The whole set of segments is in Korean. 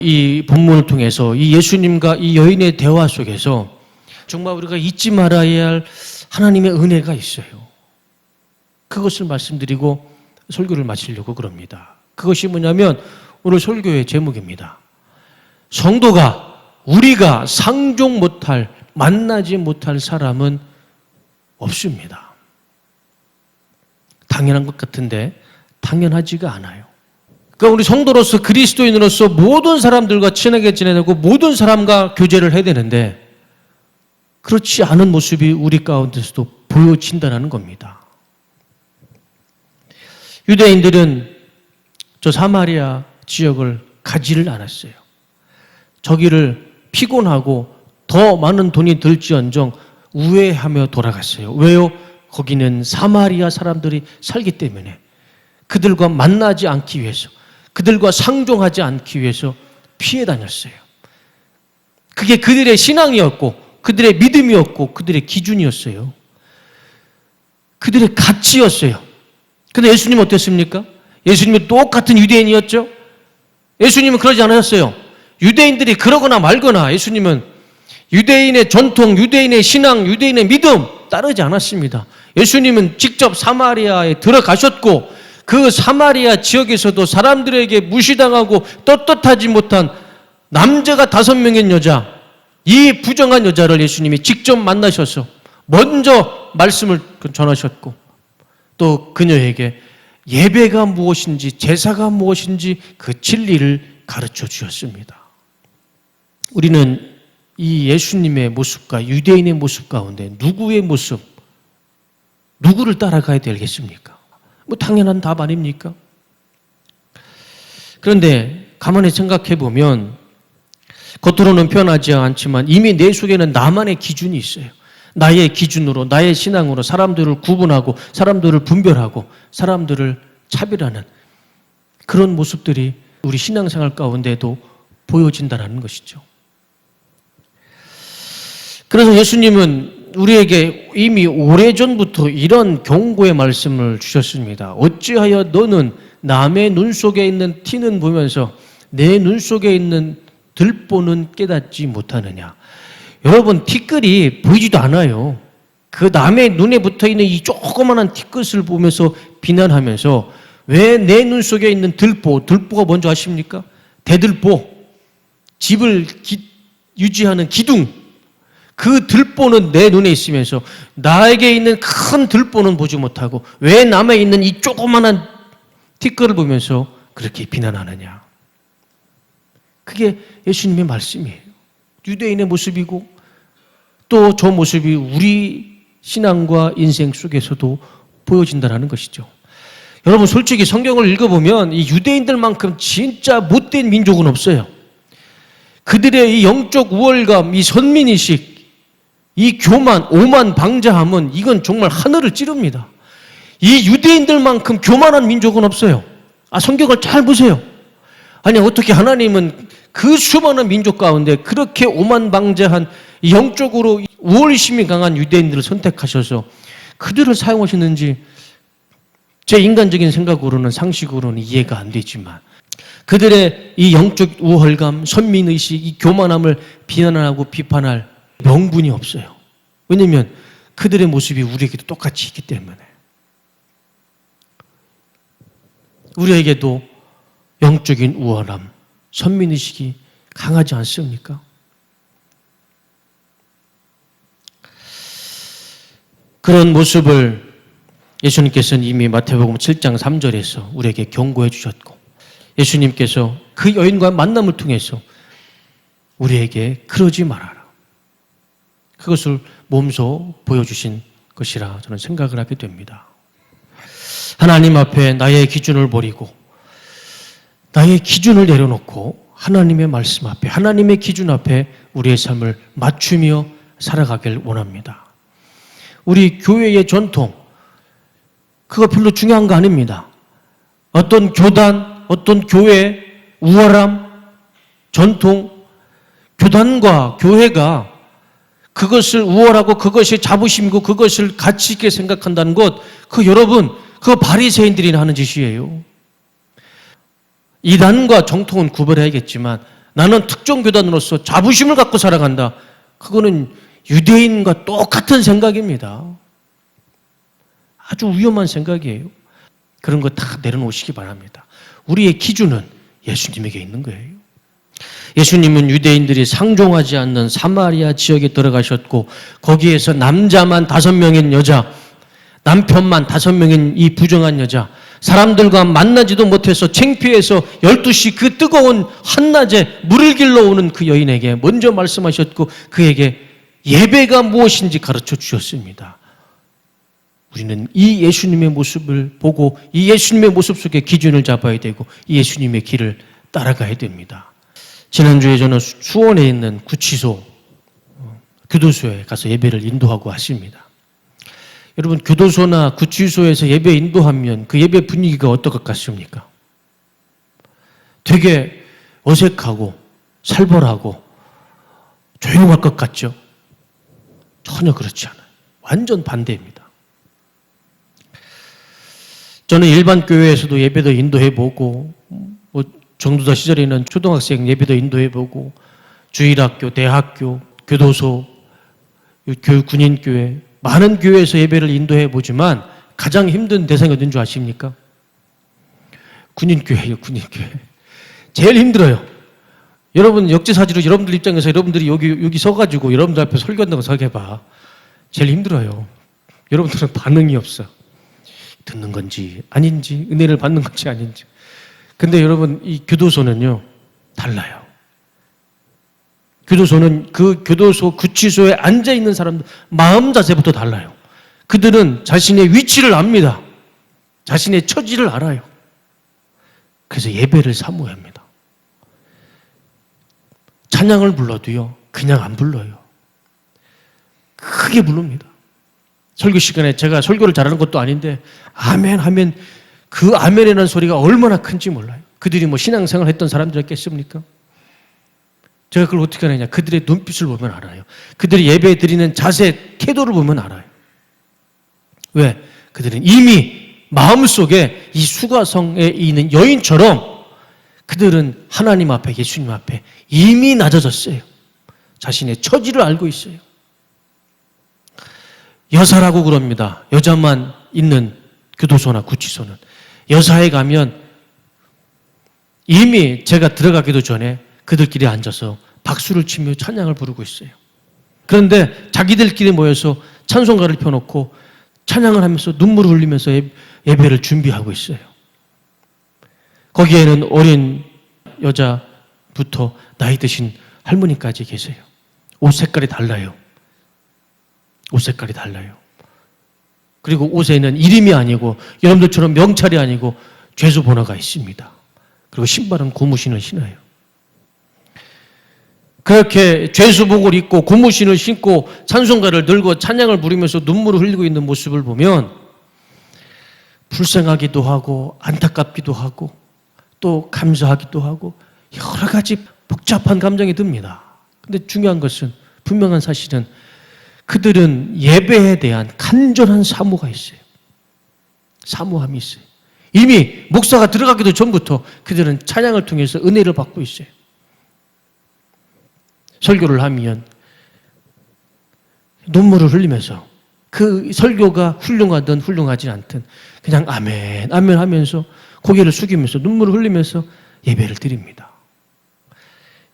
이 본문을 통해서 이 예수님과 이 여인의 대화 속에서 정말 우리가 잊지 말아야 할 하나님의 은혜가 있어요. 그것을 말씀드리고 설교를 마치려고 그럽니다. 그것이 뭐냐면 오늘 설교의 제목입니다. 성도가, 우리가 상종 못할, 만나지 못할 사람은 없습니다. 당연한 것 같은데 당연하지가 않아요. 그러니까 우리 성도로서, 그리스도인으로서 모든 사람들과 친하게 지내고 모든 사람과 교제를 해야 되는데 그렇지 않은 모습이 우리 가운데서도 보여진다는 겁니다. 유대인들은 저 사마리아 지역을 가지를 않았어요. 저기를 피곤하고 더 많은 돈이 들지언정 우회하며 돌아갔어요. 왜요? 거기는 사마리아 사람들이 살기 때문에, 그들과 만나지 않기 위해서, 그들과 상종하지 않기 위해서 피해 다녔어요. 그게 그들의 신앙이었고 그들의 믿음이었고 그들의 기준이었어요. 그들의 가치였어요. 근데 예수님은 어땠습니까? 예수님은 똑같은 유대인이었죠? 예수님은 그러지 않으셨어요. 유대인들이 그러거나 말거나 예수님은 유대인의 전통, 유대인의 신앙, 유대인의 믿음 따르지 않았습니다. 예수님은 직접 사마리아에 들어가셨고 그 사마리아 지역에서도 사람들에게 무시당하고 떳떳하지 못한 남자가 5명인 여자, 이 부정한 여자를 예수님이 직접 만나셔서 먼저 말씀을 전하셨고 또 그녀에게 예배가 무엇인지 제사가 무엇인지 그 진리를 가르쳐 주셨습니다. 우리는 이 예수님의 모습과 유대인의 모습 가운데 누구의 모습, 누구를 따라가야 되겠습니까? 뭐 당연한 답 아닙니까? 그런데 가만히 생각해 보면 겉으로는 표현하지 않지만 이미 내 속에는 나만의 기준이 있어요. 나의 기준으로, 나의 신앙으로 사람들을 구분하고 사람들을 분별하고 사람들을 차별하는 그런 모습들이 우리 신앙생활 가운데도 보여진다는 것이죠. 그래서 예수님은 우리에게 이미 오래전부터 이런 경고의 말씀을 주셨습니다. 어찌하여 너는 남의 눈 속에 있는 티는 보면서 내 눈 속에 있는 들보는 깨닫지 못하느냐. 여러분, 티끌이 보이지도 않아요. 그 남의 눈에 붙어있는 이 조그마한 티끌을 보면서 비난하면서 왜 내 눈 속에 있는 들보가 뭔지 아십니까? 대들보, 집을 유지하는 기둥, 그 들보는 내 눈에 있으면서 나에게 있는 큰 들보는 보지 못하고 왜 남에 있는 이 조그마한 티끌을 보면서 그렇게 비난하느냐. 그게 예수님의 말씀이에요. 유대인의 모습이고 또 저 모습이 우리 신앙과 인생 속에서도 보여진다는 것이죠. 여러분, 솔직히 성경을 읽어보면 이 유대인들만큼 진짜 못된 민족은 없어요. 그들의 이 영적 우월감, 이 선민의식, 이 교만, 오만, 방자함은 이건 정말 하늘을 찌릅니다. 이 유대인들만큼 교만한 민족은 없어요. 성경을 잘 보세요. 아니, 어떻게 하나님은 그 수많은 민족 가운데 그렇게 오만방자한 영적으로 우월심이 강한 유대인들을 선택하셔서 그들을 사용하시는지 제 인간적인 생각으로는, 상식으로는 이해가 안 되지만 그들의 이 영적 우월감, 선민의식, 이 교만함을 비난하고 비판할 명분이 없어요. 왜냐하면 그들의 모습이 우리에게도 똑같이 있기 때문에. 우리에게도 영적인 우월함, 선민의식이 강하지 않습니까? 그런 모습을 예수님께서는 이미 마태복음 7장 3절에서 우리에게 경고해 주셨고, 예수님께서 그 여인과의 만남을 통해서 우리에게 그러지 말아라, 그것을 몸소 보여주신 것이라 저는 생각을 하게 됩니다. 하나님 앞에 나의 기준을 버리고 나의 기준을 내려놓고 하나님의 말씀 앞에, 하나님의 기준 앞에 우리의 삶을 맞추며 살아가길 원합니다. 우리 교회의 전통, 그거 별로 중요한 거 아닙니다. 어떤 교단, 어떤 교회, 우월함, 전통, 교단과 교회가 그것을 우월하고 그것이 자부심이고 그것을 가치 있게 생각한다는 것, 그 여러분, 그거 바리새인들이 하는 짓이에요. 이단과 정통은 구별해야겠지만 나는 특정 교단으로서 자부심을 갖고 살아간다. 그거는 유대인과 똑같은 생각입니다. 아주 위험한 생각이에요. 그런 거 다 내려놓으시기 바랍니다. 우리의 기준은 예수님에게 있는 거예요. 예수님은 유대인들이 상종하지 않는 사마리아 지역에 들어가셨고 거기에서 남자만 5명인 여자, 남편만 5명인 이 부정한 여자, 사람들과 만나지도 못해서 창피해서 12시 그 뜨거운 한낮에 물을 길러 오는 그 여인에게 먼저 말씀하셨고 그에게 예배가 무엇인지 가르쳐 주셨습니다. 우리는 이 예수님의 모습을 보고 이 예수님의 모습 속에 기준을 잡아야 되고 이 예수님의 길을 따라가야 됩니다. 지난주에 저는 수원에 있는 구치소 교도소에 가서 예배를 인도하고 왔습니다. 여러분, 교도소나 구치소에서 예배 인도하면 그 예배 분위기가 어떨 것 같습니까? 되게 어색하고 살벌하고 조용할 것 같죠? 전혀 그렇지 않아요. 완전 반대입니다. 저는 일반 교회에서도 예배도 인도해보고 정도다 시절에는 초등학생 예배도 인도해보고 주일학교, 대학교, 교도소, 군인교회 많은 교회에서 예배를 인도해보지만 가장 힘든 대상이 어딘 줄 아십니까? 군인교회예요. 군인교회. 제일 힘들어요. 여러분 역지사지로 여러분들 입장에서 여러분들이 여기 서가지고 여러분들 앞에 설교한다고 생각해봐. 제일 힘들어요. 여러분들은 반응이 없어. 듣는 건지 아닌지 은혜를 받는 건지 아닌지. 근데 여러분 이 교도소는요 달라요. 교도소는 그 교도소 구치소에 앉아있는 사람들 마음 자세부터 달라요. 그들은 자신의 위치를 압니다. 자신의 처지를 알아요. 그래서 예배를 사모해야 합니다. 찬양을 불러도요 그냥 안 불러요. 크게 부릅니다. 설교 시간에 제가 설교를 잘하는 것도 아닌데 아멘 하면 그 아멘이라는 소리가 얼마나 큰지 몰라요. 그들이 뭐 신앙생활 했던 사람들이었겠습니까? 제가 그걸 어떻게 하느냐. 그들의 눈빛을 보면 알아요. 그들이 예배 드리는 자세, 태도를 보면 알아요. 왜? 그들은 이미 마음속에 이 수가성에 있는 여인처럼 그들은 하나님 앞에, 예수님 앞에 이미 낮아졌어요. 자신의 처지를 알고 있어요. 여사라고 그럽니다. 여자만 있는 교도소나 구치소는. 여사에 가면 이미 제가 들어가기도 전에 그들끼리 앉아서 박수를 치며 찬양을 부르고 있어요. 그런데 자기들끼리 모여서 찬송가를 펴놓고 찬양을 하면서 눈물을 흘리면서 예배를 준비하고 있어요. 거기에는 어린 여자부터 나이 드신 할머니까지 계세요. 옷 색깔이 달라요. 옷 색깔이 달라요. 그리고 옷에는 이름이 아니고 여러분들처럼 명찰이 아니고 죄수 번호가 있습니다. 그리고 신발은 고무신을 신어요. 그렇게 죄수복을 입고 고무신을 신고 찬송가를 들고 찬양을 부르면서 눈물을 흘리고 있는 모습을 보면 불쌍하기도 하고 안타깝기도 하고 또 감사하기도 하고 여러 가지 복잡한 감정이 듭니다. 근데 중요한 것은 분명한 사실은 그들은 예배에 대한 간절한 사모가 있어요. 사모함이 있어요. 이미 목사가 들어가기도 전부터 그들은 찬양을 통해서 은혜를 받고 있어요. 설교를 하면 눈물을 흘리면서 그 설교가 훌륭하든 훌륭하지 않든 그냥 아멘, 아멘 하면서 고개를 숙이면서 눈물을 흘리면서 예배를 드립니다.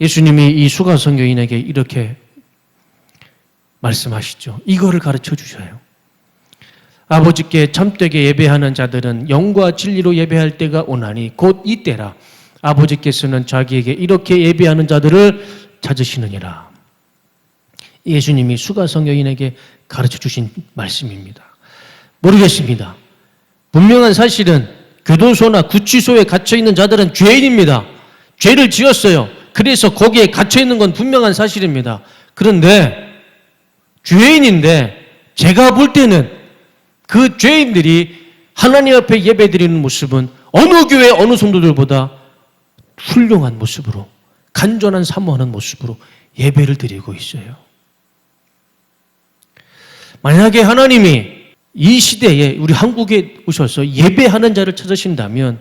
예수님이 이 수가성 여인에게 이렇게 말씀하시죠. 이거를 가르쳐 주셔요. 아버지께 참되게 예배하는 자들은 영과 진리로 예배할 때가 오나니 곧 이때라. 아버지께서는 자기에게 이렇게 예배하는 자들을 찾으시느니라. 예수님이 수가성 여인에게 가르쳐 주신 말씀입니다. 모르겠습니다. 분명한 사실은 교도소나 구치소에 갇혀있는 자들은 죄인입니다. 죄를 지었어요. 그래서 거기에 갇혀있는 건 분명한 사실입니다. 그런데 죄인인데 제가 볼 때는 그 죄인들이 하나님 앞에 예배드리는 모습은 어느 교회 어느 성도들보다 훌륭한 모습으로 간절한 사모하는 모습으로 예배를 드리고 있어요. 만약에 하나님이 이 시대에 우리 한국에 오셔서 예배하는 자를 찾으신다면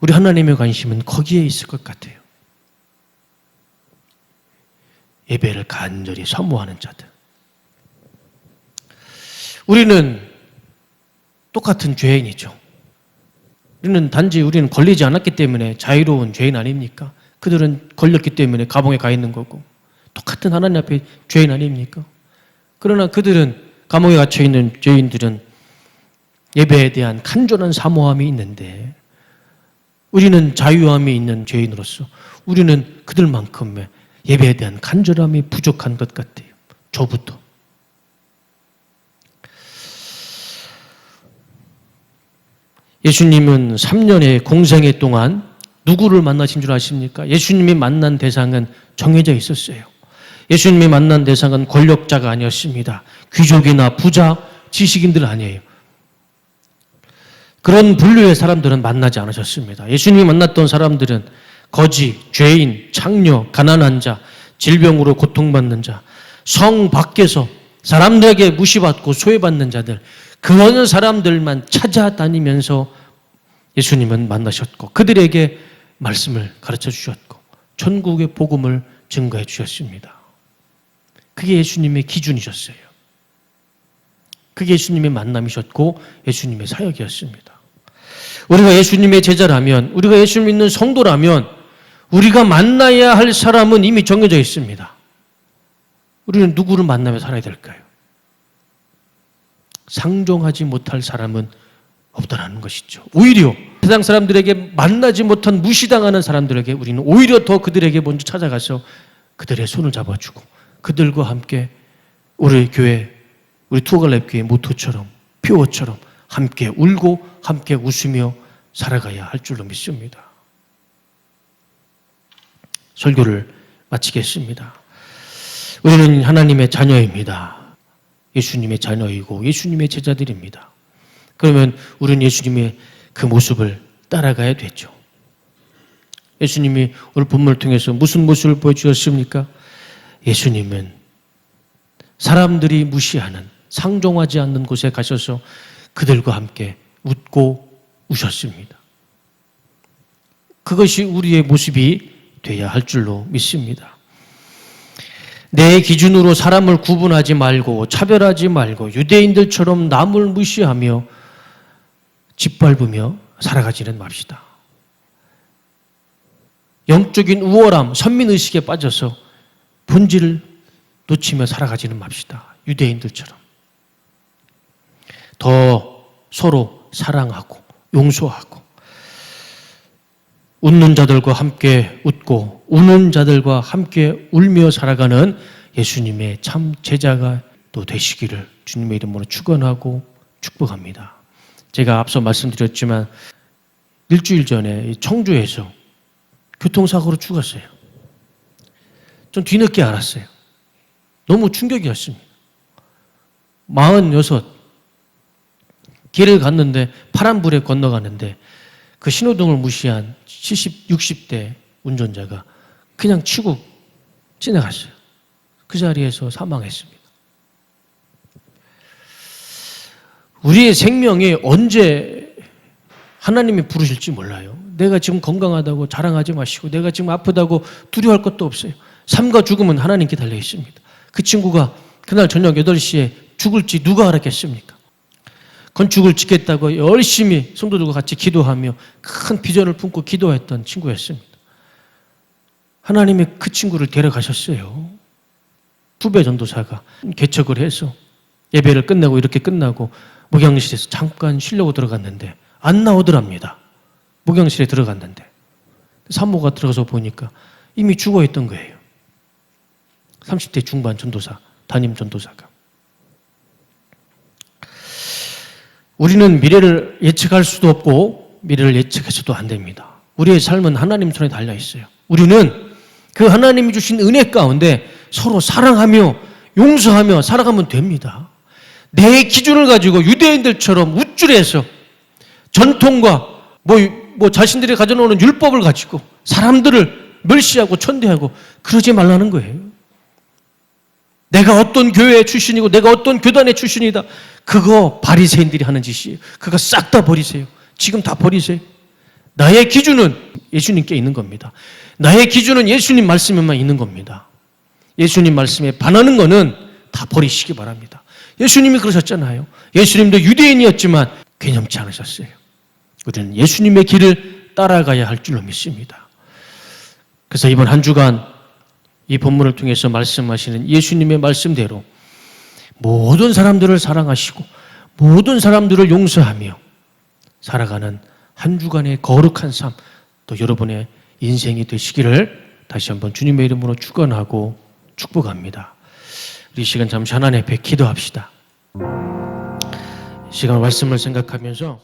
우리 하나님의 관심은 거기에 있을 것 같아요. 예배를 간절히 사모하는 자들. 우리는 똑같은 죄인이죠. 우리는 단지 우리는 걸리지 않았기 때문에 자유로운 죄인 아닙니까? 그들은 걸렸기 때문에 감옥에 가 있는 거고 똑같은 하나님 앞에 죄인 아닙니까? 그러나 그들은 감옥에 갇혀 있는 죄인들은 예배에 대한 간절한 사모함이 있는데 우리는 자유함이 있는 죄인으로서 우리는 그들만큼의 예배에 대한 간절함이 부족한 것 같아요. 저부터. 예수님은 3년의 공생애 동안 누구를 만나신 줄 아십니까? 예수님이 만난 대상은 정해져 있었어요. 예수님이 만난 대상은 권력자가 아니었습니다. 귀족이나 부자, 지식인들 아니에요. 그런 분류의 사람들은 만나지 않으셨습니다. 예수님이 만났던 사람들은 거지, 죄인, 창녀, 가난한 자, 질병으로 고통받는 자, 성 밖에서 사람들에게 무시받고 소외받는 자들, 그런 사람들만 찾아다니면서 예수님은 만나셨고 그들에게 말씀을 가르쳐 주셨고 천국의 복음을 증거해 주셨습니다. 그게 예수님의 기준이셨어요. 그게 예수님의 만남이셨고 예수님의 사역이었습니다. 우리가 예수님의 제자라면, 우리가 예수 믿는 성도라면 우리가 만나야 할 사람은 이미 정해져 있습니다. 우리는 누구를 만나며 살아야 될까요? 상종하지 못할 사람은 없다라는 것이죠. 오히려 세상 사람들에게 만나지 못한 무시당하는 사람들에게 우리는 오히려 더 그들에게 먼저 찾아가서 그들의 손을 잡아주고 그들과 함께 우리 교회, 우리 투어갈렙 교회 모토처럼 표어처럼 함께 울고 함께 웃으며 살아가야 할 줄로 믿습니다. 설교를 마치겠습니다. 우리는 하나님의 자녀입니다. 예수님의 자녀이고 예수님의 제자들입니다. 그러면 우리는 예수님의 그 모습을 따라가야 되죠. 예수님이 오늘 본문을 통해서 무슨 모습을 보여주셨습니까? 예수님은 사람들이 무시하는 상종하지 않는 곳에 가셔서 그들과 함께 웃고 우셨습니다. 그것이 우리의 모습이 돼야 할 줄로 믿습니다. 내 기준으로 사람을 구분하지 말고 차별하지 말고 유대인들처럼 남을 무시하며 짓밟으며 살아가지는 맙시다. 영적인 우월함, 선민의식에 빠져서 본질을 놓치며 살아가지는 맙시다. 유대인들처럼. 더 서로 사랑하고 용서하고 웃는 자들과 함께 웃고 우는 자들과 함께 울며 살아가는 예수님의 참 제자가 또 되시기를 주님의 이름으로 축원하고 축복합니다. 제가 앞서 말씀드렸지만 일주일 전에 청주에서 교통사고로 죽었어요. 좀 뒤늦게 알았어요. 너무 충격이었습니다. 46 길을 갔는데 파란불에 건너가는데 그 신호등을 무시한 70, 60대 운전자가 그냥 치고 지나갔어요. 그 자리에서 사망했습니다. 우리의 생명이 언제 하나님이 부르실지 몰라요. 내가 지금 건강하다고 자랑하지 마시고 내가 지금 아프다고 두려워할 것도 없어요. 삶과 죽음은 하나님께 달려 있습니다. 그 친구가 그날 저녁 8시에 죽을지 누가 알았겠습니까? 건축을 짓겠다고 열심히 성도들과 같이 기도하며 큰 비전을 품고 기도했던 친구였습니다. 하나님이 그 친구를 데려가셨어요. 후배 전도사가 개척을 해서 예배를 끝내고 이렇게 끝나고 목양실에서 잠깐 쉬려고 들어갔는데 안 나오더랍니다. 목양실에 들어갔는데 산모가 들어가서 보니까 이미 죽어있던 거예요. 30대 중반 전도사, 담임 전도사가. 우리는 미래를 예측할 수도 없고 미래를 예측해서도 안 됩니다. 우리의 삶은 하나님 손에 달려 있어요. 우리는 그 하나님이 주신 은혜 가운데 서로 사랑하며 용서하며 살아가면 됩니다. 내 기준을 가지고 유대인들처럼 우쭐해서 전통과 뭐 자신들이 가져놓은 율법을 가지고 사람들을 멸시하고 천대하고 그러지 말라는 거예요. 내가 어떤 교회 출신이고 내가 어떤 교단의 출신이다. 그거 바리새인들이 하는 짓이에요. 그거 싹 다 버리세요. 지금 다 버리세요. 나의 기준은 예수님께 있는 겁니다. 나의 기준은 예수님 말씀에만 있는 겁니다. 예수님 말씀에 반하는 거는 다 버리시기 바랍니다. 예수님이 그러셨잖아요. 예수님도 유대인이었지만 괴념치 않으셨어요. 우리는 예수님의 길을 따라가야 할 줄로 믿습니다. 그래서 이번 한 주간 이 본문을 통해서 말씀하시는 예수님의 말씀대로 모든 사람들을 사랑하시고 모든 사람들을 용서하며 살아가는 한 주간의 거룩한 삶, 또 여러분의 인생이 되시기를 다시 한번 주님의 이름으로 축원하고 축복합니다. 우리 시간 잠시 하나님 앞에 기도합시다. 시간 말씀을 생각하면서